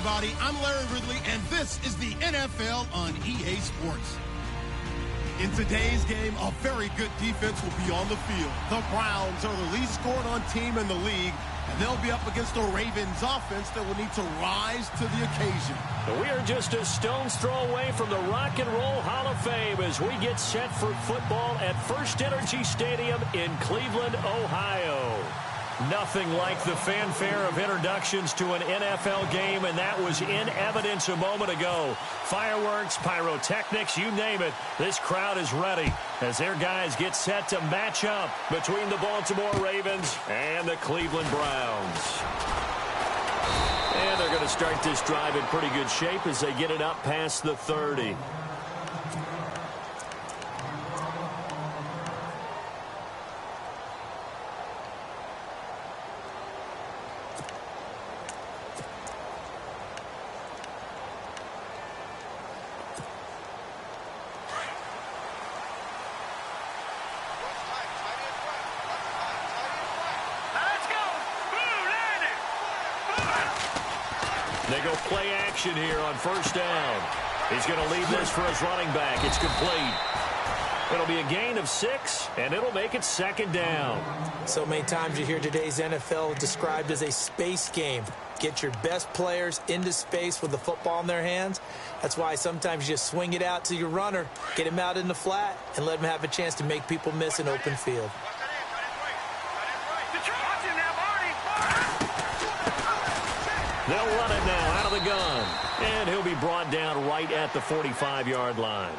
everybody. I'm Larry Ridley, and this is the NFL on EA Sports. In today's game, a very good defense will be on the field. The Browns are the least scored-on team in the league, and they'll be up against the Ravens offense that will need to rise to the occasion. We are just a stone's throw away from the Rock and Roll Hall of Fame as we get set for football at First Energy Stadium in Cleveland, Ohio. Nothing like the fanfare of introductions to an NFL game, and that was in evidence a moment ago. Fireworks, pyrotechnics, you name it. This crowd is ready as their guys get set to match up between the Baltimore Ravens and the Cleveland Browns. And they're going to start this drive in pretty good shape as they get it up past the 30. They go play action here on first down. He's going to leave this for his running back. It's complete. It'll be a gain of 6, and it'll make it second down. So many times you hear today's NFL described as a space game. Get your best players into space with the football in their hands. That's why sometimes you just swing it out to your runner, get him out in the flat, and let him have a chance to make people miss an open field. They'll run it now out of the gun. And he'll be brought down right at the 45-yard line.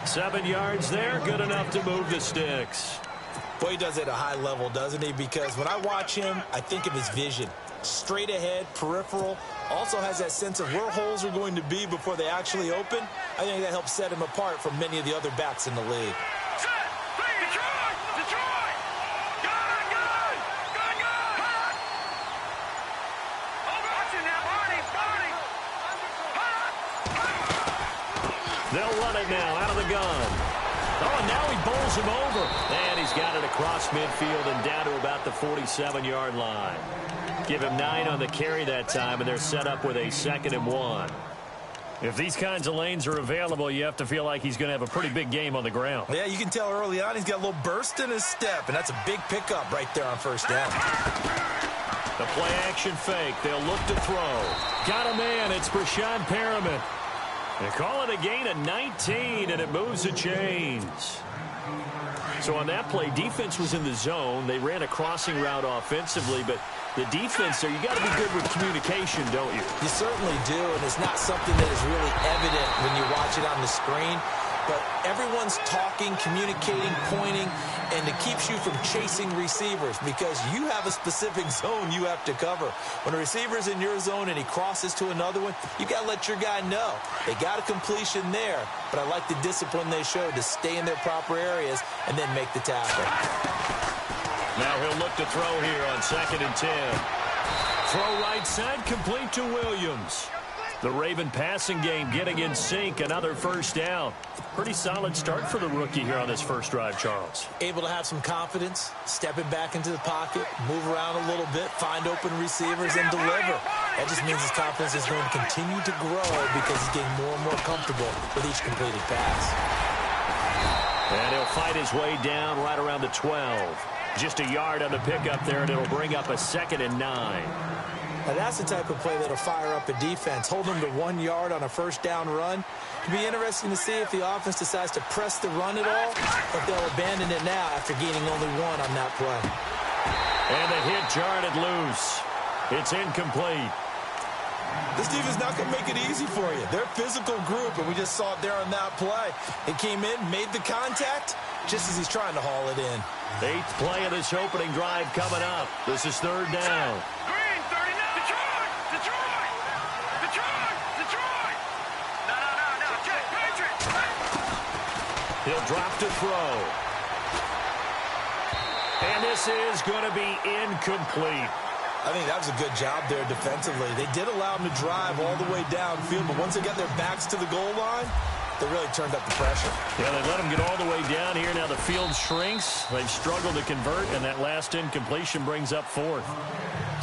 7 yards there, good enough to move the sticks. Boy, he does it at a high level, doesn't he? Because when I watch him, I think of his vision. Straight ahead, peripheral. Also has that sense of where holes are going to be before they actually open. I think that helps set him apart from many of the other backs in the league. They'll run it now out of the gun. Oh, and now he bowls him over. And he's got it across midfield and down to about the 47-yard line. Give him 9 on the carry that time, and they're set up with a 2nd and 1. If these kinds of lanes are available, you have to feel like he's going to have a pretty big game on the ground. Yeah, you can tell early on he's got a little burst in his step, and that's a big pickup right there on first down. The play-action fake. They'll look to throw. Got a man. It's Breshad Perriman. They call it a gain of 19, and it moves the chains. So on that play, defense was in the zone. They ran a crossing route offensively, but the defense there, you got to be good with communication, don't you? You certainly do, and it's not something that is really evident when you watch it on the screen. But everyone's talking, communicating, pointing, and it keeps you from chasing receivers because you have a specific zone you have to cover. When a receiver's in your zone and he crosses to another one, you got to let your guy know. They got a completion there, but I like the discipline they showed to stay in their proper areas and then make the tackle. Now he'll look to throw here on 2nd and 10. Throw right side, complete to Williams. The Raven passing game getting in sync, another first down. Pretty solid start for the rookie here on this first drive, Charles. Able to have some confidence, stepping back into the pocket, move around a little bit, find open receivers, and deliver. That just means his confidence is going to continue to grow because he's getting more and more comfortable with each completed pass. And he'll fight his way down right around the 12. Just a yard on the pickup there, and it'll bring up a 2nd and 9. Now that's the type of play that'll fire up a defense. Hold them to 1 yard on a first down run. It'll be interesting to see if the offense decides to press the run at all, or if they'll abandon it now after gaining only 1 on that play. And the hit jarred it loose. It's incomplete. This defense not going to make it easy for you. They're a physical group, and we just saw it there on that play. It came in, made the contact, just as he's trying to haul it in. 8th play of this opening drive coming up. This is 3rd down. He'll drop to throw. And this is going to be incomplete. I think that was a good job there defensively. They did allow him to drive all the way downfield, but once they got their backs to the goal line, They really turned up the pressure. Yeah, they let them get all the way down here. Now the field shrinks. They've struggled to convert, and that last incompletion brings up fourth.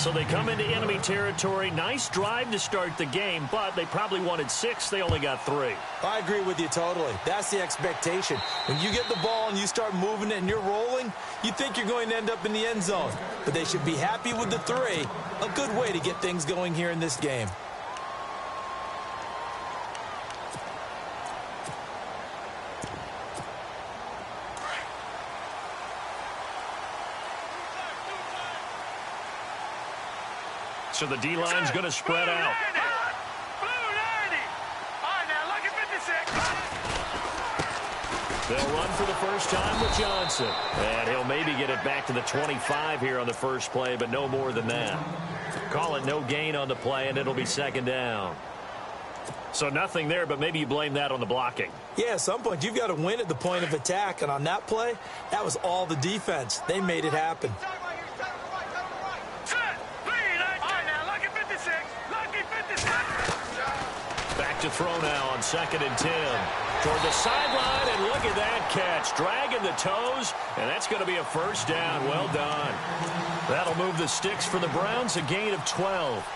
So they come into enemy territory. Nice drive to start the game, but they probably wanted 6. They only got 3. I agree with you totally. That's the expectation. When you get the ball and you start moving it and you're rolling, you think you're going to end up in the end zone. But they should be happy with the 3. A good way to get things going here in this game. So the D-line's going to spread out. They'll run for the first time with Johnson. And he'll maybe get it back to the 25 here on the first play, but no more than that. Call it no gain on the play, and it'll be second down. So nothing there, but maybe you blame that on the blocking. Yeah, at some point, you've got to win at the point of attack. And on that play, that was all the defense. They made it happen. Back to throw now on 2nd and 10. Toward the sideline, and look at that catch. Dragging the toes, and that's going to be a first down. Well done. That'll move the sticks for the Browns, a gain of 12.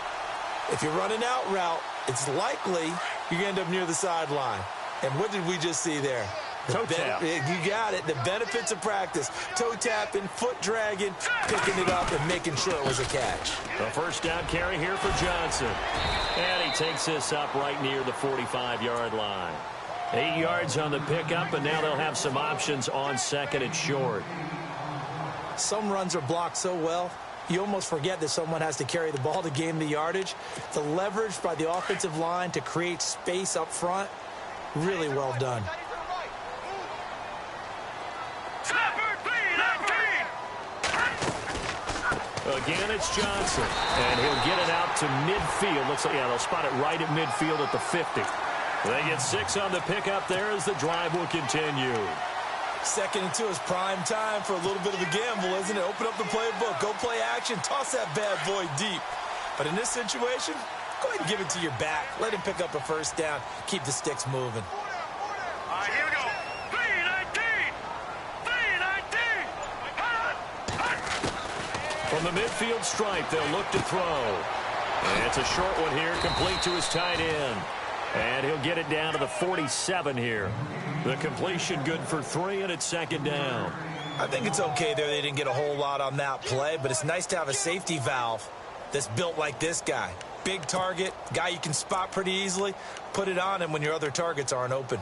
If you're running out route, it's likely you're going to end up near the sideline. And what did we just see there? Toe tap. You got it. The benefits of practice. Toe tapping, foot dragging, picking it up, and making sure it was a catch. A first down carry here for Johnson. And he takes this up right near the 45-yard line. 8 yards on the pickup, and now they'll have some options on 2nd and short. Some runs are blocked so well, you almost forget that someone has to carry the ball to gain the yardage. The leverage by the offensive line to create space up front, really well done. Again, it's Johnson, and he'll get it out to midfield. Looks like, yeah, they'll spot it right at midfield at the 50. They get 6 on the pickup there as the drive will continue. 2nd and 2 is prime time for a little bit of a gamble, isn't it? Open up the playbook, go play action, toss that bad boy deep. But in this situation, go ahead and give it to your back. Let him pick up a first down, keep the sticks moving. All right, here we go. 3-19. From the midfield stripe, they'll look to throw. And it's a short one here, complete to his tight end. And he'll get it down to the 47 here. The completion good for 3, and it's 2nd down. I think it's okay there. They didn't get a whole lot on that play, but it's nice to have a safety valve that's built like this guy. Big target, guy you can spot pretty easily. Put it on him when your other targets aren't open.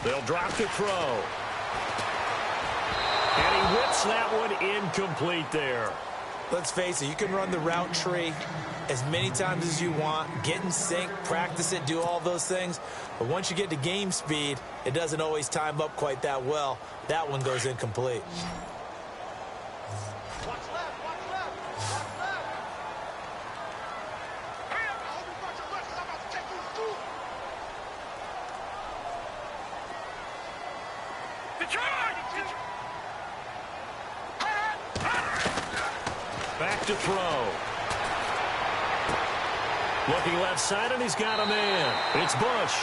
They'll drop to throw. And he whips that one incomplete there. Let's face it, you can run the route tree as many times as you want, get in sync, practice it, do all those things. But once you get to game speed, it doesn't always time up quite that well. That one goes incomplete. Back to throw. Looking left side, and he's got a man. It's Bush.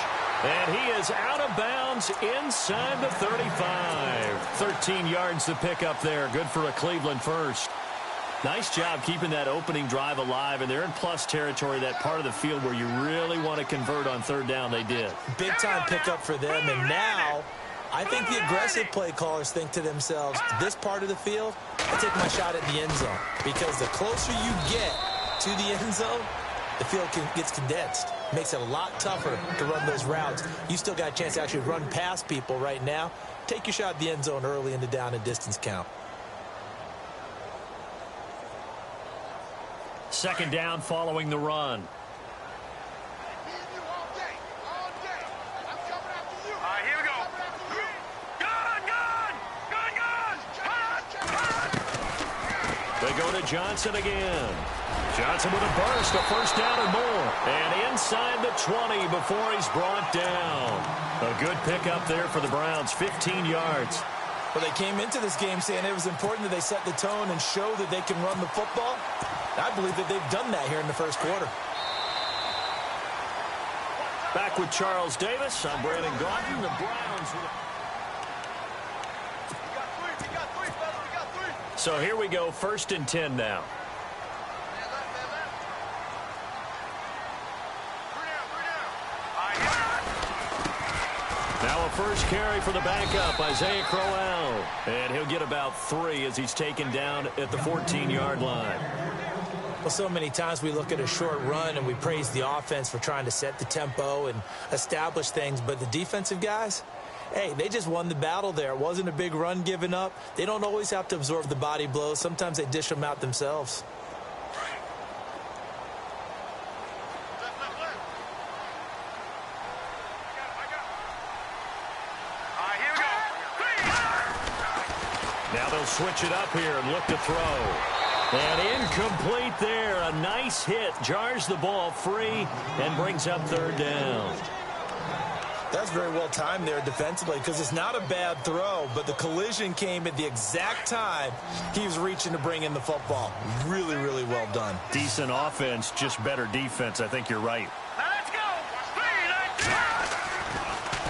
And he is out of bounds inside the 35. 13 yards to pick up there. Good for a Cleveland first. Nice job keeping that opening drive alive, and they're in plus territory, that part of the field where you really want to convert on 3rd down. They did. Big time pickup for them, and now I think the aggressive play callers think to themselves, this part of the field, I take my shot at the end zone. Because the closer you get to the end zone, the field gets condensed. Makes it a lot tougher to run those routes. You still got a chance to actually run past people right now. Take your shot at the end zone early in the down and distance count. 2nd down following the run. Go to Johnson again. Johnson with a burst, a first down and more. And inside the 20 before he's brought down. A good pickup there for the Browns, 15 yards. Well, they came into this game saying it was important that they set the tone and show that they can run the football. I believe that they've done that here in the first quarter. Back with Charles Davis. I'm Brandon Gaudin. The Browns. So here we go, 1st and 10 now. Now a first carry for the backup, Isaiah Crowell. And he'll get about 3 as he's taken down at the 14-yard line. Well, so many times we look at a short run and we praise the offense for trying to set the tempo and establish things. But the defensive guys, hey, they just won the battle there. It wasn't a big run given up. They don't always have to absorb the body blows. Sometimes they dish them out themselves. Now they'll switch it up here and look to throw. And incomplete there. A nice hit. Jars the ball free and brings up 3rd down. That's very well timed there defensively because it's not a bad throw, but the collision came at the exact time he was reaching to bring in the football. Really, really well done. Decent offense, just better defense. I think you're right. Now let's go.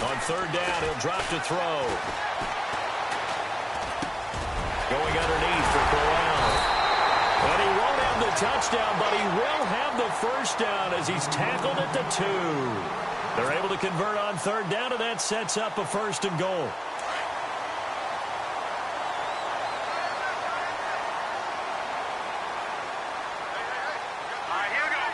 On 3rd down, he'll drop to throw. Going underneath for Crowell. And he won't have the touchdown, but he will have the first down as he's tackled at the 2. They're able to convert on 3rd down, and that sets up a 1st and goal. Here we go.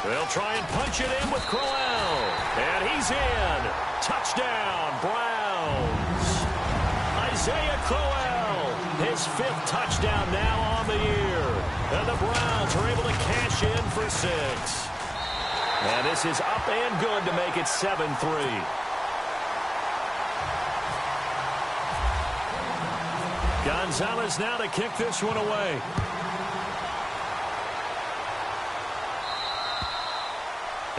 They'll try and punch it in with Crowell. And he's in. Touchdown, Browns. Isaiah Crowell, his 5th touchdown now on the year. And the Browns are able to cash in for 6. And this is up and good to make it 7-3. Gonzalez now to kick this one away.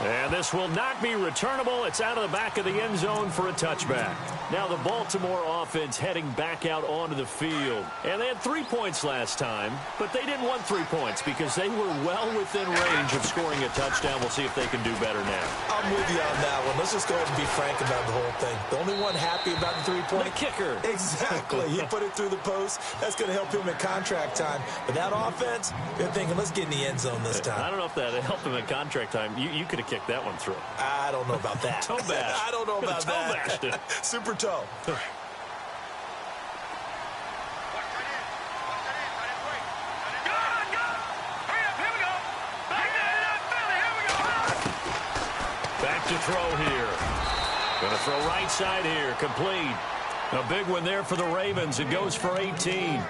And this will not be returnable. It's out of the back of the end zone for a touchback. Now the Baltimore offense heading back out onto the field. And they had 3 points last time, but they didn't want 3 points because they were well within range of scoring a touchdown. We'll see if they can do better now. I'm with you on that one. Let's just go ahead and be frank about the whole thing. The only one happy about the 3-point. The kicker. Exactly. He put it through the post. That's going to help him in contract time. But that offense, they're thinking, let's get in the end zone this time. I don't know if that helped him in contract time. You could have kicked that one through. I don't know about that. Toe bash. I don't know about that. Toe bashed it. Super toe. Back to throw here. Going to throw right side here. Complete. A big one there for the Ravens. It goes for 18.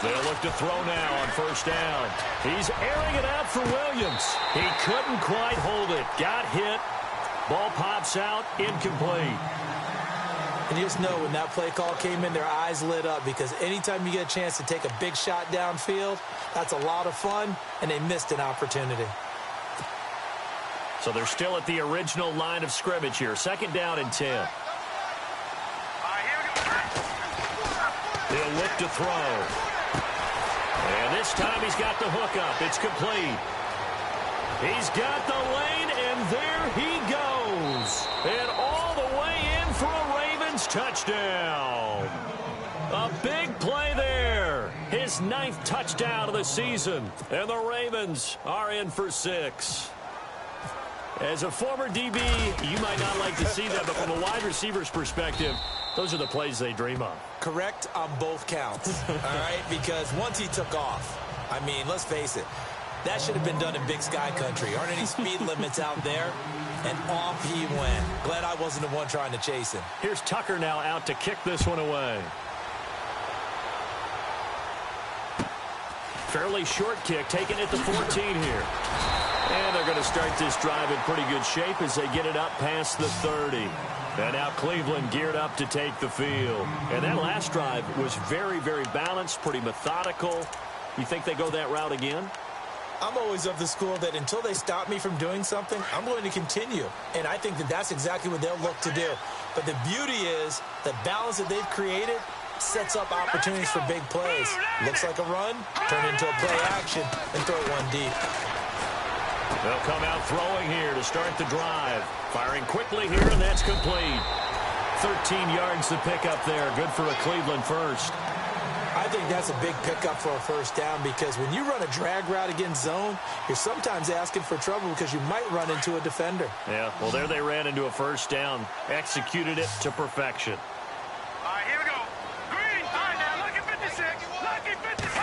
They'll look to throw now on 1st down. He's airing it out for Williams. He couldn't quite hold it. Got hit. Ball pops out. Incomplete. And you just know when that play call came in, their eyes lit up because anytime you get a chance to take a big shot downfield, that's a lot of fun, and they missed an opportunity. So they're still at the original line of scrimmage here. 2nd down and 10. They'll look to throw. And this time he's got the hook up. It's complete. He's got the lane, and there he goes. And all the way in for a Ravens touchdown. A big play there. His 9th touchdown of the season. And the Ravens are in for 6. As a former DB, you might not like to see that, but from a wide receiver's perspective, those are the plays they dream of. Correct on both counts, all right? Because once he took off, I mean, let's face it, That should have been done in Big Sky country. Aren't any speed limits out there? And off he went. Glad I wasn't the one trying to chase him. Here's Tucker now out to kick this one away. Fairly short kick, taken at the 14 here. And they're going to start this drive in pretty good shape as they get it up past the 30. And now Cleveland geared up to take the field. And that last drive was very, very balanced, pretty methodical. You think they go that route again? I'm always of the school that until they stop me from doing something, I'm going to continue. And I think that that's exactly what they'll look to do. But the beauty is the balance that they've created sets up opportunities for big plays. Looks like a run, turn into a play action, and throw it one deep. They'll come out throwing here to start the drive. Firing quickly here, and that's complete. 13 yards to pick up there. Good for a Cleveland first. I think that's a big pickup for a first down because when you run a drag route against zone, you're sometimes asking for trouble because you might run into a defender. Yeah, well, there they ran into a first down. Executed it to perfection. All right, here we go. Green. All right, now, lucky 56. Lucky 56.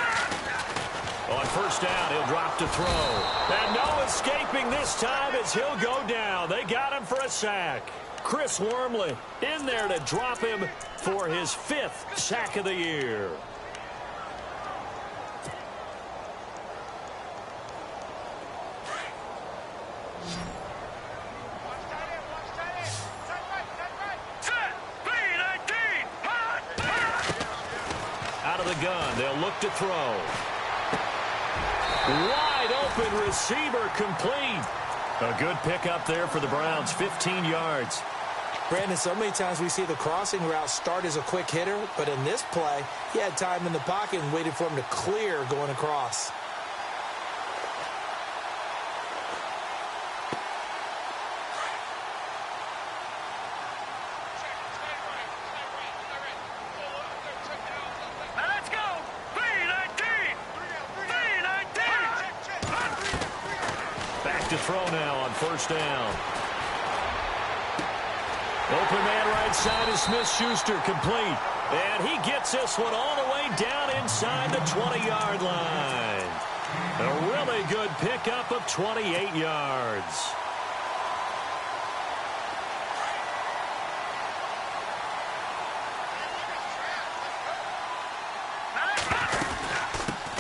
On first down, he'll drop to throw. And no escaping this time as he'll go down. They got him for a sack. Chris Wormley in there to drop him for his 5th sack of the year. Out of the gun, they'll look to throw. Wide open receiver complete. A good pickup there for the Browns, 15 yards. Brandon, so many times we see the crossing route start as a quick hitter, but in this play, he had time in the pocket and waited for him to clear going across. To throw now on first down. Open man right side is Smith-Schuster, complete. And he gets this one all the way down inside the 20-yard line. A really good pickup of 28 yards.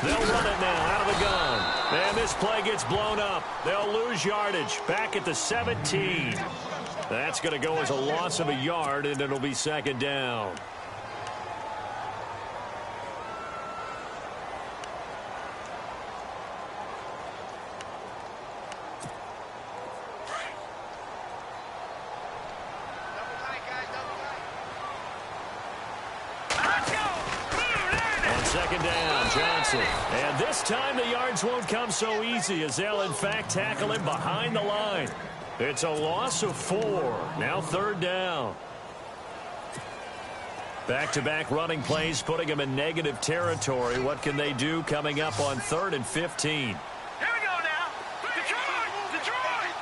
They'll run it now out of the gun. And this play gets blown up. They'll lose yardage back at the 17. That's going to go as a loss of a yard, and it'll be second down. Second down, Johnson. And this time the yards won't come so easy as they'll, in fact, tackle him behind the line. It's a loss of 4. Now third down. Back-to-back running plays putting him in negative territory. What can they do coming up on 3rd and 15? Here we go now. Detroit! Detroit!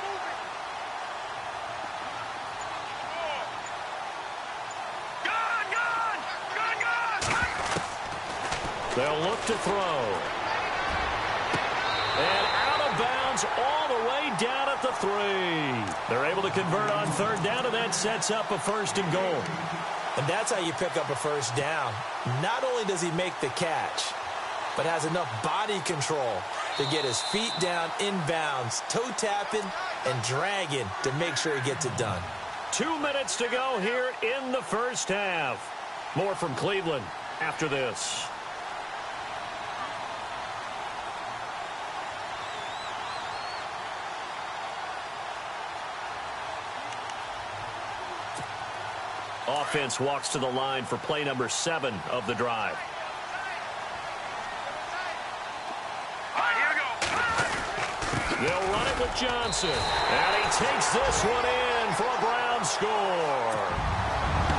They'll look to throw. And out of bounds all the way down at the 3. They're able to convert on third down, and that sets up a 1st and goal. And that's how you pick up a first down. Not only does he make the catch, but has enough body control to get his feet down inbounds, toe tapping and dragging to make sure he gets it done. 2 minutes to go here in the first half. More from Cleveland after this. Offense walks to the line for play number 7 of the drive. All right, here we go. They'll run it with Johnson. And he takes this one in for a Brown score.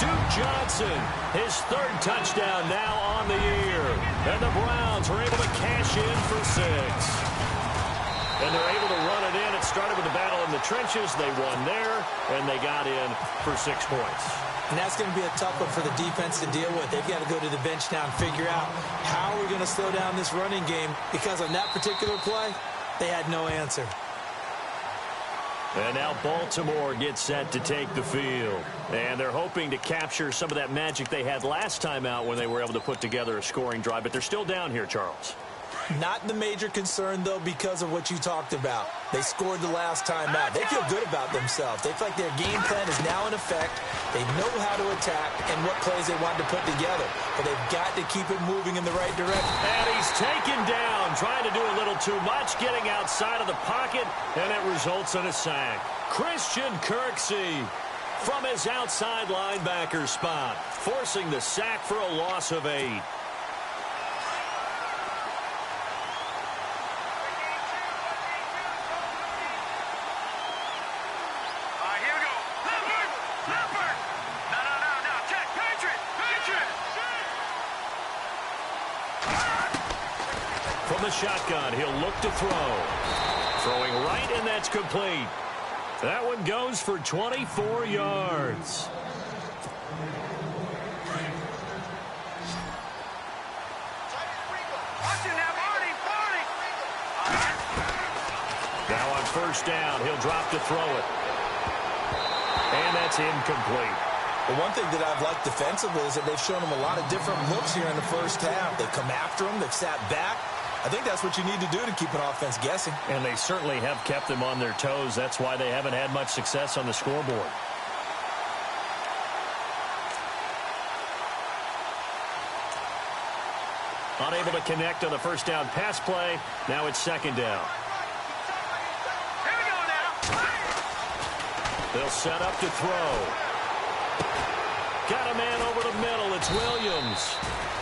Duke Johnson, his 3rd touchdown now on the year. And the Browns are able to cash in for 6. And they're able to run it in. It started with the battle in the trenches. They won there, and they got in for 6 points. And that's going to be a tough one for the defense to deal with. They've got to go to the bench now and figure out how we're going to slow down this running game, because on that particular play, They had no answer. And now Baltimore gets set to take the field. And they're hoping to capture some of that magic they had last time out when they were able to put together a scoring drive. But they're still down here, Charles. Not the major concern, though, because of what you talked about. They scored the last time out. They feel good about themselves. They feel like their game plan is now in effect. They know how to attack and what plays they want to put together. But they've got to keep it moving in the right direction. And he's taken down, trying to do a little too much, getting outside of the pocket, and it results in a sack. Christian Kirksey from his outside linebacker spot, forcing the sack for a loss of 8. From the shotgun, he'll look to throw. Throwing right, and that's complete. That one goes for 24 yards. Now on first down, he'll drop to throw it. And that's incomplete. Well, one thing that I've liked defensively is that they've shown him a lot of different looks here in the first half. They've come after him. They've sat back. I think that's what you need to do to keep an offense guessing. And they certainly have kept them on their toes. That's why they haven't had much success on the scoreboard. Unable to connect on the first down pass play. Now it's second down. Here we go now. They'll set up to throw. Got a man over the middle. It's Williams.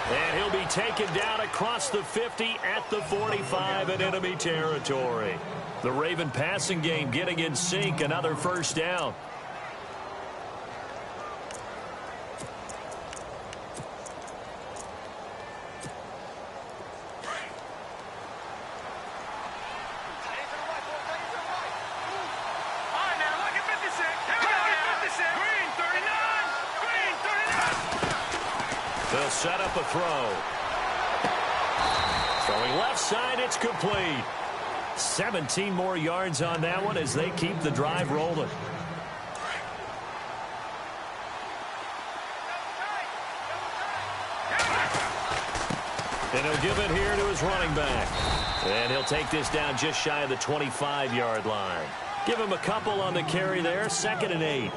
And he'll be taken down across the 50 at the 45 in enemy territory. The Raven passing game getting in sync. Another first down. They'll set up a throw. Throwing left side, it's complete. 17 more yards on that one as they keep the drive rolling. And he'll give it here to his running back. And he'll take this down just shy of the 25-yard line. Give him a couple on the carry there, 2nd and 8.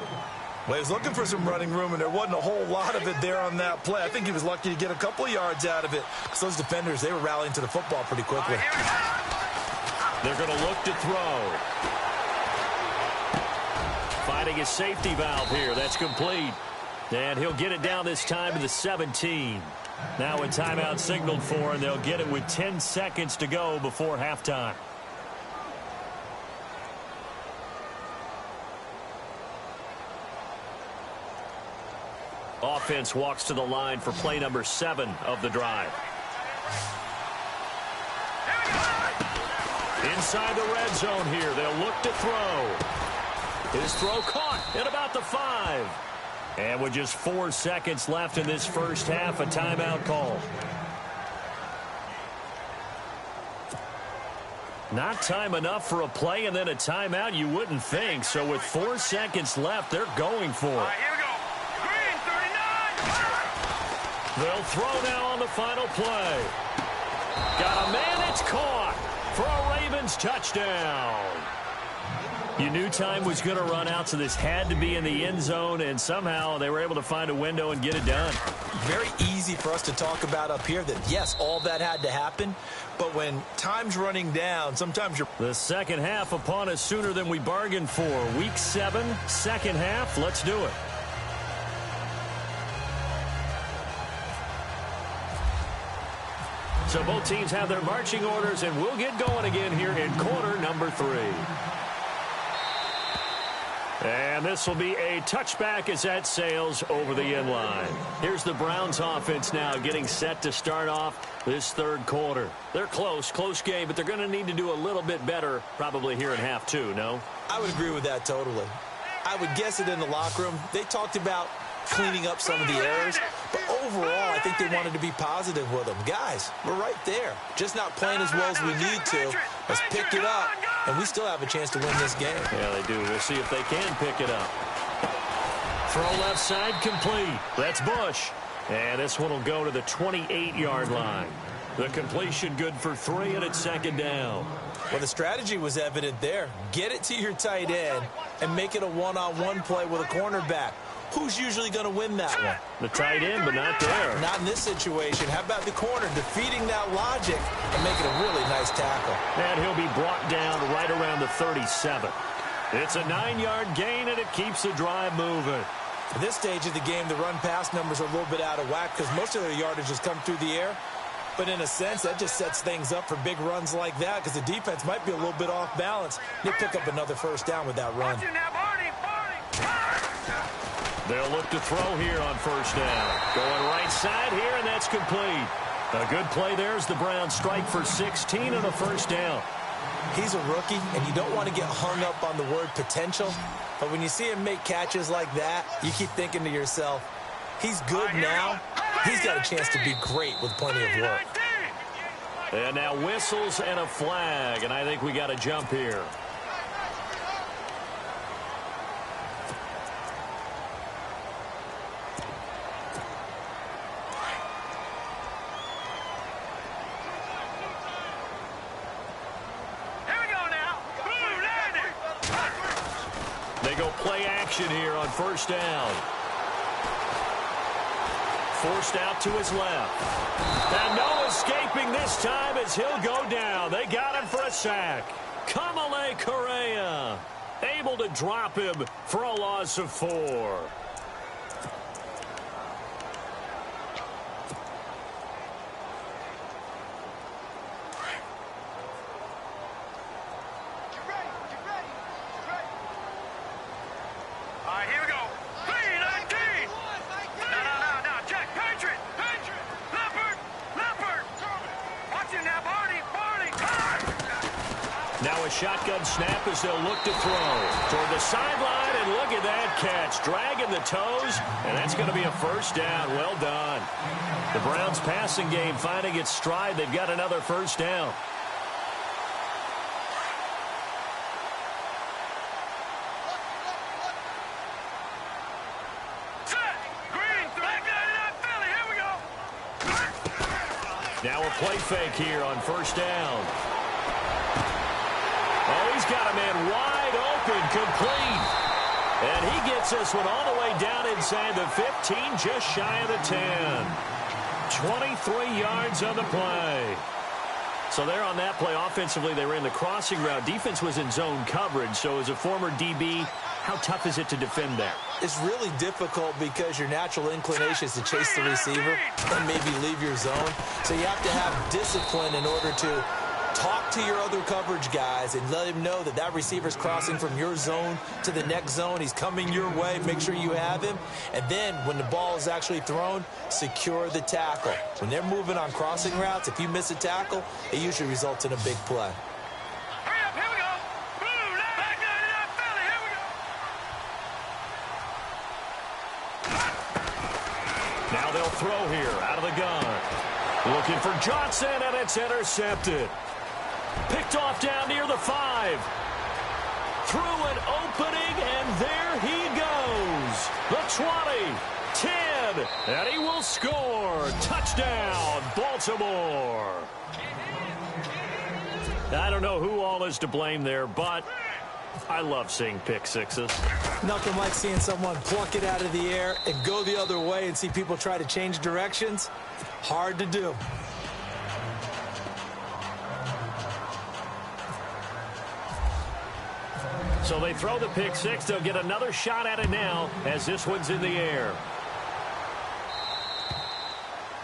Well, he was looking for some running room, and there wasn't a whole lot of it there on that play. I think he was lucky to get a couple of yards out of it. So those defenders, they were rallying to the football pretty quickly. They're going to look to throw. Finding a safety valve here. That's complete. And he'll get it down this time to the 17. Now a timeout signaled for, and they'll get it with 10 seconds to go before halftime. Offense walks to the line for play number 7 of the drive. Inside the red zone here. They'll look to throw. His throw caught at about the 5. And with just 4 seconds left in this first half, a timeout call. Not time enough for a play and then a timeout, you wouldn't think. So with 4 seconds left, they're going for it. They'll throw now on the final play. Got a man, it's caught for a Ravens touchdown. You knew time was going to run out, so this had to be in the end zone, and somehow they were able to find a window and get it done. Very easy for us to talk about up here that, yes, all that had to happen, but when time's running down, sometimes you're... The second half upon us sooner than we bargained for. Week 7, second half, let's do it. So both teams have their marching orders, and we'll get going again here in quarter number 3. And this will be a touchback as that sails over the end line. Here's the Browns offense now getting set to start off this third quarter. They're close game, but they're going to need to do a little bit better probably here in half 2, no? I would agree with that totally. I would guess it in the locker room. They talked about cleaning up some of the errors. But overall, I think they wanted to be positive with them. Guys, we're right there. Just not playing as well as we need to. Let's pick it up, and we still have a chance to win this game. Yeah, they do. We'll see if they can pick it up. Throw left side complete. That's Bush. And this one will go to the 28-yard line. The completion good for 3, and it's second down. Well, the strategy was evident there. Get it to your tight end and make it a one-on-one play with a cornerback. Who's usually going to win that one? The tight end, but not there. Not in this situation. How about the corner defeating that logic and making a really nice tackle? And he'll be brought down right around the 37. It's a 9-yard gain, and it keeps the drive moving. At this stage of the game, the run-pass numbers are a little bit out of whack because most of their yardage has come through the air. But in a sense, that just sets things up for big runs like that because the defense might be a little bit off balance. They'll pick up another first down with that run. They'll look to throw here on first down. Going right side here, and that's complete. A good play there as the Browns strike for 16 and a first down. He's a rookie, and you don't want to get hung up on the word potential. But when you see him make catches like that, you keep thinking to yourself, he's good now. He's got a chance to be great with plenty of work. And now whistles and a flag, and I think we got a jump here. They go play action here on first down. Forced out to his left. And no escaping this time as he'll go down. They got him for a sack. Kamale Correa able to drop him for a loss of 4. Now a shotgun snap as they'll look to throw toward the sideline, and look at that catch. Dragging the toes, and that's going to be a first down. Well done. The Browns passing game finding its stride. They've got another first down. Now a play fake here on first down. Oh, he's got a man wide open, complete. And he gets this one all the way down inside the 15, just shy of the 10. 23 yards on the play. So there on that play, offensively, they ran the crossing route. Defense was in zone coverage, so as a former DB, how tough is it to defend that? It's really difficult because your natural inclination is to chase the receiver and maybe leave your zone. So you have to have discipline in order to talk to your other coverage guys and let him know that that receiver's crossing from your zone to the next zone. He's coming your way. Make sure you have him. And then when the ball is actually thrown, secure the tackle. When they're moving on crossing routes, if you miss a tackle, it usually results in a big play. Now they'll throw here out of the gun. Looking for Johnson, and it's intercepted. Picked off down near the 5. Through an opening, and there he goes. The 20, 10, and he will score. Touchdown, Baltimore. I don't know who all is to blame there, but I love seeing pick sixes. Nothing like seeing someone pluck it out of the air and go the other way and see people try to change directions. Hard to do. So they throw the pick six. They'll get another shot at it now as this one's in the air.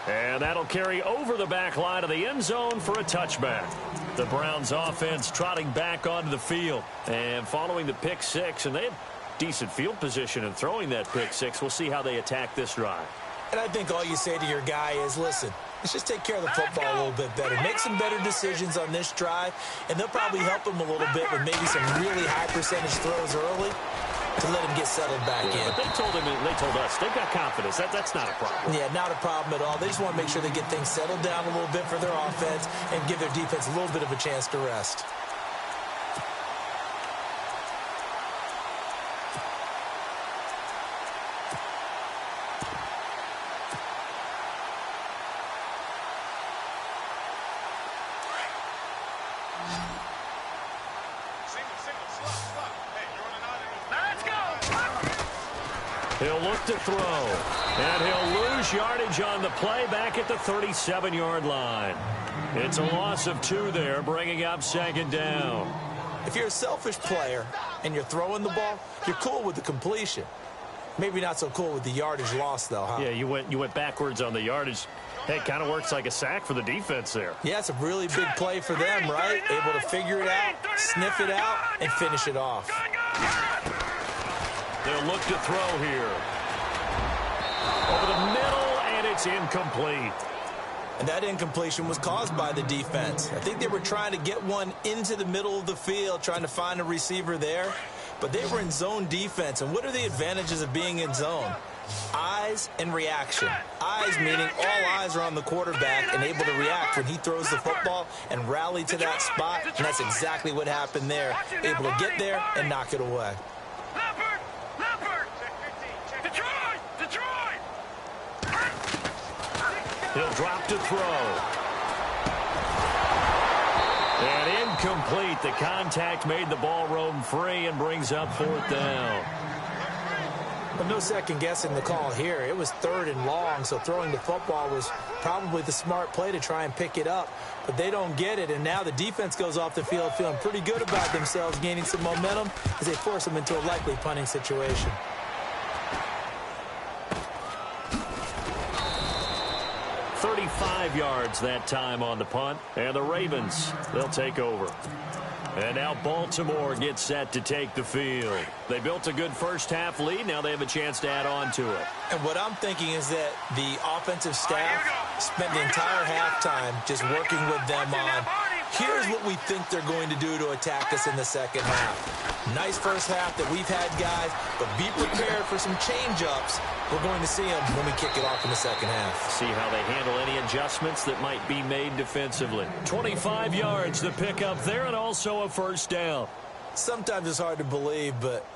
And that'll carry over the back line of the end zone for a touchback. The Browns offense trotting back onto the field and following the pick six. And they have decent field position in throwing that pick six. We'll see how they attack this drive. And I think all you say to your guy is, listen, let's just take care of the football a little bit better. Make some better decisions on this drive, and they'll probably help him a little bit with maybe some really high percentage throws early. to let him get settled back in. But they told us they've got confidence. That's not a problem. Yeah, not a problem at all. They just want to make sure they get things settled down a little bit for their offense and give their defense a little bit of a chance to rest. He'll look to throw, and he'll lose yardage on the play back at the 37-yard line. It's a loss of 2 there, bringing up second down. If you're a selfish player and you're throwing the ball, you're cool with the completion. Maybe not so cool with the yardage loss, though, huh? Yeah, you went backwards on the yardage. Hey, it kind of works like a sack for the defense there. Yeah, it's a really big play for them, right? Able to figure it out, sniff it out, and finish it off. They'll look to throw here. Over the middle, and it's incomplete. And that incompletion was caused by the defense. I think they were trying to get one into the middle of the field, trying to find a receiver there. But they were in zone defense. And what are the advantages of being in zone? Eyes and reaction. Eyes meaning all eyes are on the quarterback and able to react when he throws the football and rally to that spot. And that's exactly what happened there. Able to get there and knock it away. He'll drop to throw. And incomplete. The contact made the ball roam free and brings up 4th down. But no second guessing the call here. It was 3rd and long, so throwing the football was probably the smart play to try and pick it up. But they don't get it, and now the defense goes off the field feeling pretty good about themselves, gaining some momentum as they force them into a likely punting situation. Yards that time on the punt, and the Ravens, they'll take over. And now Baltimore gets set to take the field. They built a good first half lead. Now they have a chance to add on to it. And what I'm thinking is that the offensive staff spent the entire halftime just working with them on, here's what we think they're going to do to attack us in the second half. Nice first half that we've had, guys, but be prepared for some change-ups. We're going to see them when we kick it off in the second half. See how they handle any adjustments that might be made defensively. 25 yards to pick up there, and also a first down. Sometimes it's hard to believe, but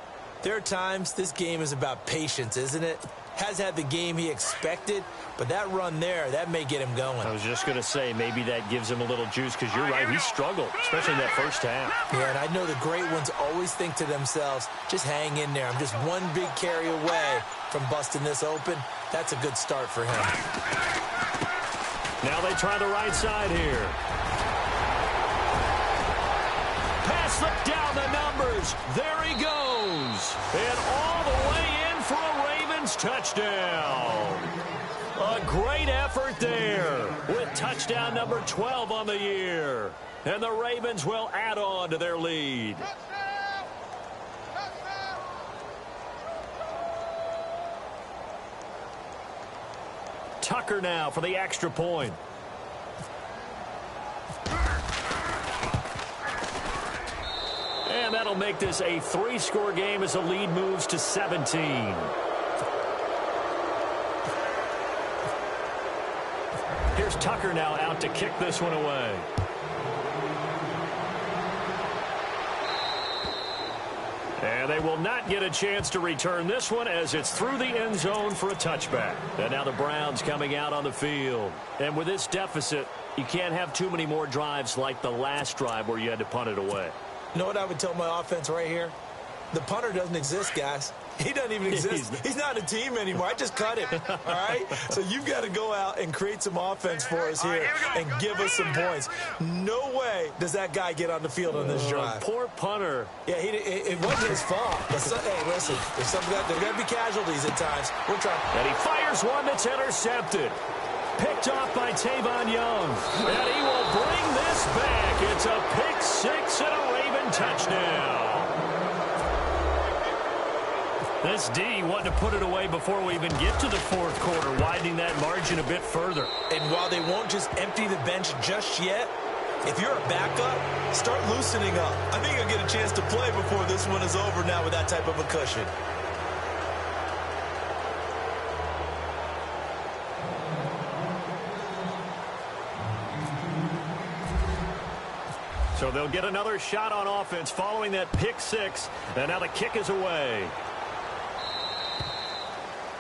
there are times this game is about patience, isn't it? Has had the game he expected, but that run there, that may get him going. I was just going to say, maybe that gives him a little juice, because you're right, he struggled, especially in that first half. Yeah, and I know the great ones always think to themselves, just hang in there. I'm just one big carry away from busting this open. That's a good start for him. Now they try the right side here. Pass slipped down the numbers. There he goes. And all the way in for a Ravens touchdown. A great effort there with touchdown number 12 on the year. And the Ravens will add on to their lead. Tucker now for the extra point. And that'll make this a 3-score game as the lead moves to 17. Here's Tucker now out to kick this one away. And they will not get a chance to return this one as it's through the end zone for a touchback. And now the Browns coming out on the field. And with this deficit, you can't have too many more drives like the last drive where you had to punt it away. You know what I would tell my offense right here? The punter doesn't exist, guys. He doesn't even exist. He's not a team anymore. I just cut him, all right? So you've got to go out and create some offense for us here and give us some points. No way does that guy get on the field on this drive. Poor punter. Yeah, it wasn't his fault. But hey, listen, there's got to be casualties at times. We're trying. And he fires one that's intercepted. Picked off by Tavon Young. And he will bring this back. It's a pick six and a Raven touchdown. This D wanting to put it away before we even get to the fourth quarter, widening that margin a bit further. And while they won't just empty the bench just yet, If you're a backup, start loosening up. I think you'll get a chance to play before this one is over now with that type of a cushion. So they'll get another shot on offense following that pick six. And now the kick is away.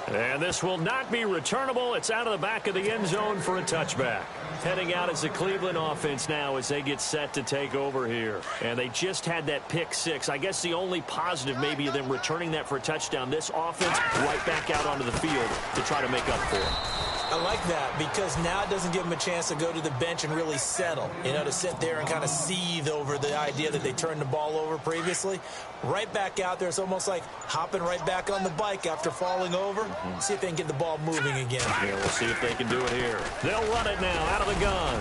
And this will not be returnable. It's out of the back of the end zone for a touchback. Heading out as the Cleveland offense now as they get set to take over here. And they just had that pick six. I guess the only positive maybe of them returning that for a touchdown. This offense right back out onto the field to try to make up for it. I like that because now it doesn't give them a chance to go to the bench and really settle. You know, to sit there and kind of seethe over the idea that they turned the ball over previously. Right back out there. It's almost like hopping right back on the bike after falling over. See if they can get the ball moving again. Yeah, we'll see if they can do it here. They'll run it now out of the gun.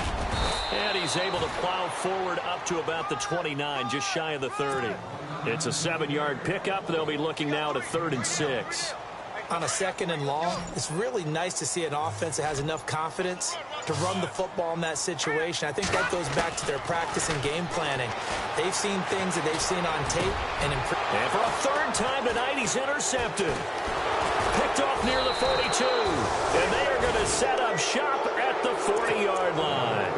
And he's able to plow forward up to about the 29, just shy of the 30. It's a 7-yard pickup. They'll be looking now to 3rd and 6. On a 2nd and long, it's really nice to see an offense that has enough confidence to run the football in that situation. I think that goes back to their practice and game planning. They've seen things that they've seen on tape. And for a 3rd time tonight, he's intercepted. Picked off near the 42. And they are going to set up shop at the 40-yard line.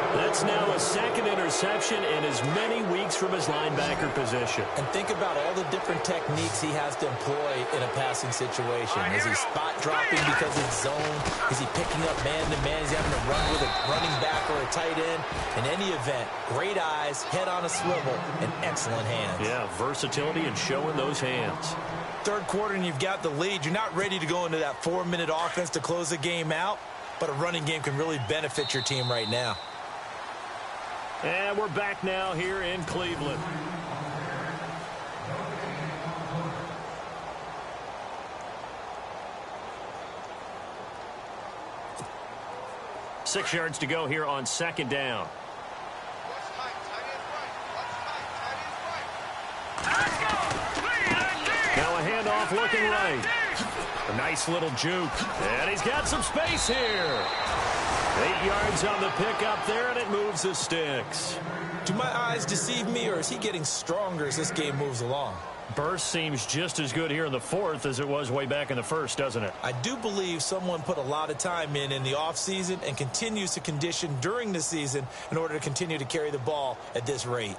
That's now a 2nd interception in as many weeks from his linebacker position. And think about all the different techniques he has to employ in a passing situation. Is he spot dropping because it's zone? Is he picking up man-to-man? Is he having to run with a running back or a tight end? In any event, great eyes, head on a swivel, and excellent hands. Yeah, versatility and showing those hands. 3rd quarter and you've got the lead. You're not ready to go into that 4-minute offense to close the game out, but a running game can really benefit your team right now. And we're back now here in Cleveland. Six yards to go here on 2nd down. Now a handoff looking right. A nice little juke. And he's got some space here. 8 yards on the pickup there, and it moves the sticks. Do my eyes deceive me, or is he getting stronger as this game moves along? Burst seems just as good here in the 4th as it was way back in the 1st, doesn't it? I do believe someone put a lot of time in the offseason and continues to condition during the season in order to continue to carry the ball at this rate.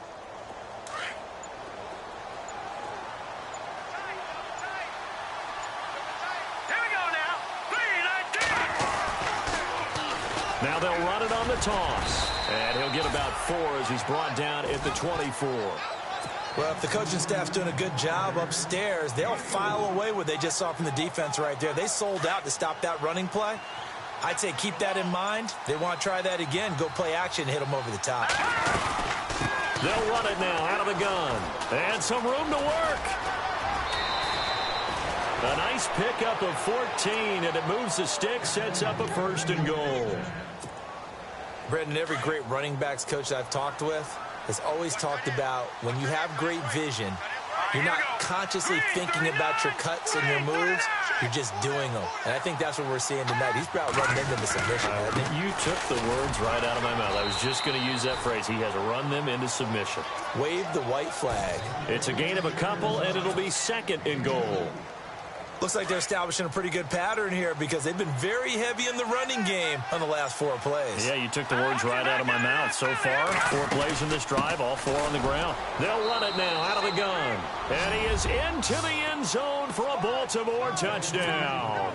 Now they'll run it on the toss. And he'll get about 4 as he's brought down at the 24. Well, if the coaching staff's doing a good job upstairs, they'll file away what they just saw from the defense right there. They sold out to stop that running play. I'd say keep that in mind. They want to try that again. Go play action and hit them over the top. They'll run it now out of the gun. And some room to work. A nice pickup of 14, and it moves the stick, sets up a 1st and goal. Brendan, every great running backs coach I've talked with has always talked about when you have great vision, you're not consciously thinking about your cuts and your moves. You're just doing them. And I think that's what we're seeing tonight. He's about running them into submission. You took the words right out of my mouth. I was just going to use that phrase. He has run them into submission. Wave the white flag. It's a gain of a couple, and it'll be 2nd and goal. Looks like they're establishing a pretty good pattern here because they've been very heavy in the running game on the last 4 plays. Yeah, you took the words right out of my mouth. So far, 4 plays in this drive, all 4 on the ground. They'll run it now out of the gun. And he is into the end zone for a Baltimore touchdown.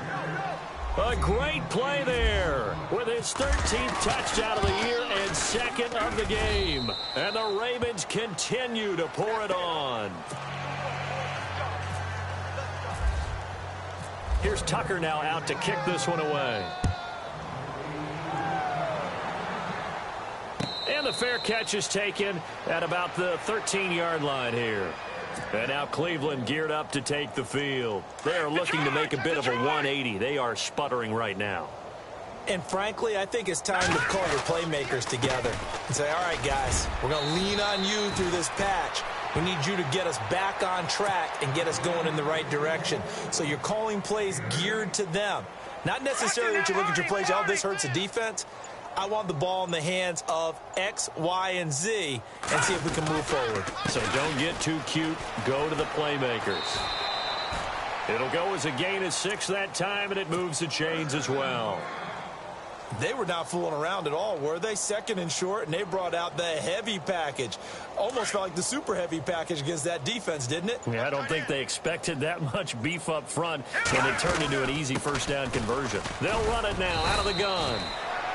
A great play there with his 13th touchdown of the year and 2nd of the game. And the Ravens continue to pour it on. Here's Tucker now out to kick this one away. And the fair catch is taken at about the 13-yard line here. And now Cleveland geared up to take the field. They are looking to make a bit of a 180. They are sputtering right now. And frankly, I think it's time to call your playmakers together and say, all right, guys, we're going to lean on you through this patch. We need you to get us back on track and get us going in the right direction. So you're calling plays geared to them. Not necessarily that you look at your plays, oh, this hurts the defense. I want the ball in the hands of X, Y, and Z and see if we can move forward. So don't get too cute. Go to the playmakers. It'll go as a gain of 6 that time, and it moves the chains as well. They were not fooling around at all, were they? Second and short, and they brought out the heavy package. Almost felt like the super heavy package against that defense, didn't it? Yeah, I don't think they expected that much beef up front when it turned into an easy first down conversion. They'll run it now out of the gun.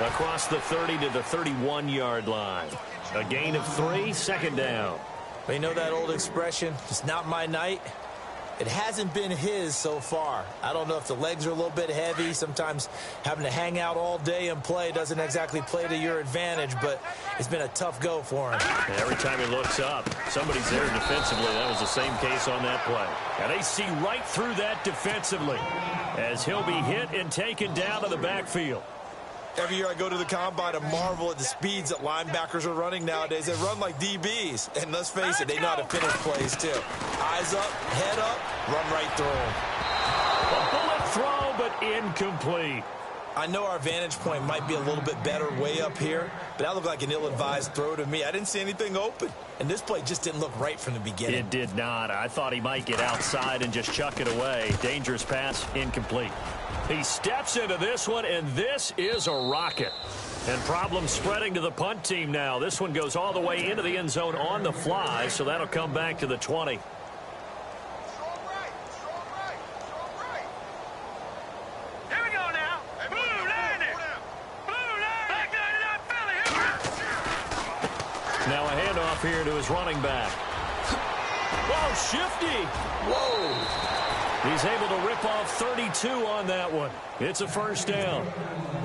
Across the 30 to the 31-yard line. A gain of 3, second down. But you know that old expression, it's not my night? It hasn't been his so far. I don't know if the legs are a little bit heavy. Sometimes having to hang out all day and play doesn't exactly play to your advantage, but it's been a tough go for him. Every time he looks up, somebody's there defensively. That was the same case on that play. And they see right through that defensively as he'll be hit and taken down to the backfield. Every year I go to the combine and marvel at the speeds that linebackers are running nowadays. They run like DBs. And let's face it, they know how to finish plays too. Eyes up, head up, run right through them. A bullet throw, but incomplete. I know our vantage point might be a little bit better way up here, but that looked like an ill-advised throw to me. I didn't see anything open. And this play just didn't look right from the beginning. It did not. I thought he might get outside and just chuck it away. Dangerous pass, incomplete. He steps into this one, and this is a rocket. And problems spreading to the punt team now. This one goes all the way into the end zone on the fly, so that'll come back to the 20. Now a handoff here to his running back. Whoa, shifty. Whoa. He's able to rip off 32 on that one. It's a first down.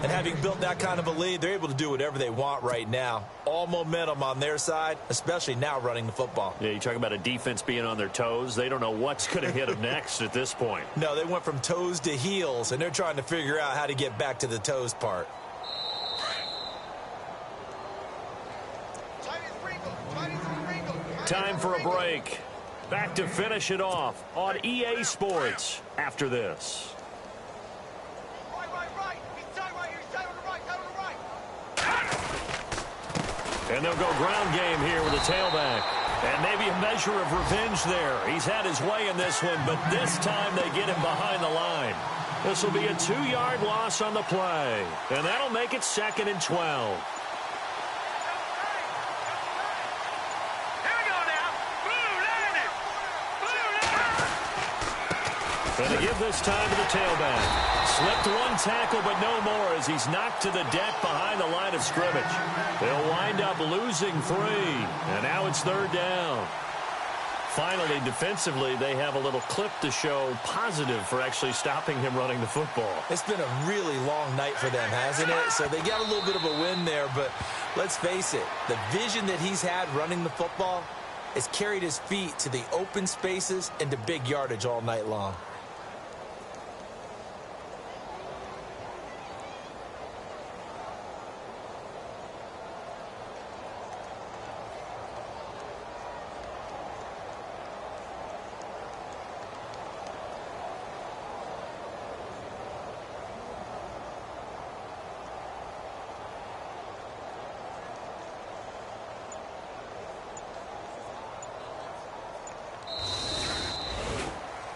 And having built that kind of a lead, they're able to do whatever they want right now. All momentum on their side, especially now running the football. Yeah, you talk about a defense being on their toes. They don't know what's going to hit them next at this point. No, they went from toes to heels, and they're trying to figure out how to get back to the toes part. Time for a break. Back to finish it off on EA Sports after this. And they'll go ground game here with a tailback. And maybe a measure of revenge there. He's had his way in this one, but this time they get him behind the line. This will be a 2-yard loss on the play. And that'll make it 2nd and 12. And to give this time to the tailback. Slipped one tackle, but no more as he's knocked to the deck behind the line of scrimmage. They'll wind up losing 3. And now it's 3rd down. Finally, defensively, they have a little clip to show positive for actually stopping him running the football. It's been a really long night for them, hasn't it? So they got a little bit of a win there, but let's face it, the vision that he's had running the football has carried his feet to the open spaces and to big yardage all night long.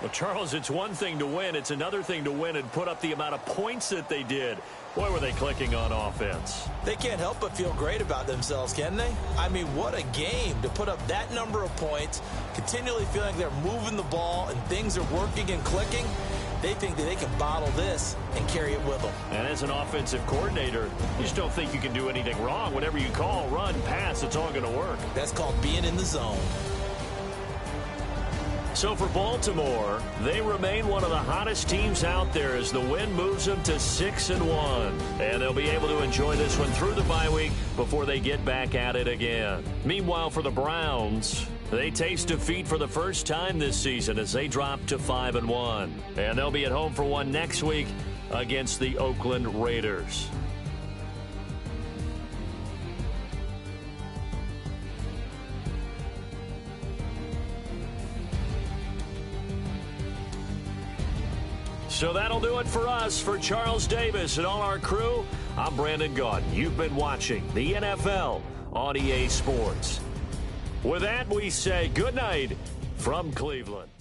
Well, Charles, it's one thing to win. It's another thing to win and put up the amount of points that they did. Boy, were they clicking on offense. They can't help but feel great about themselves, can they? I mean, what a game to put up that number of points, continually feeling they're moving the ball and things are working and clicking. They think that they can bottle this and carry it with them. And as an offensive coordinator, you just don't think you can do anything wrong. Whatever you call, run, pass, it's all going to work. That's called being in the zone. So for Baltimore, they remain one of the hottest teams out there as the win moves them to 6-1. And they'll be able to enjoy this one through the bye week before they get back at it again. Meanwhile, for the Browns, they taste defeat for the first time this season as they drop to 5-1. And they'll be at home for one next week against the Oakland Raiders. So that'll do it for us. For Charles Davis and all our crew, I'm Brandon Gaudin. You've been watching the NFL on EA Sports. With that, we say good night from Cleveland.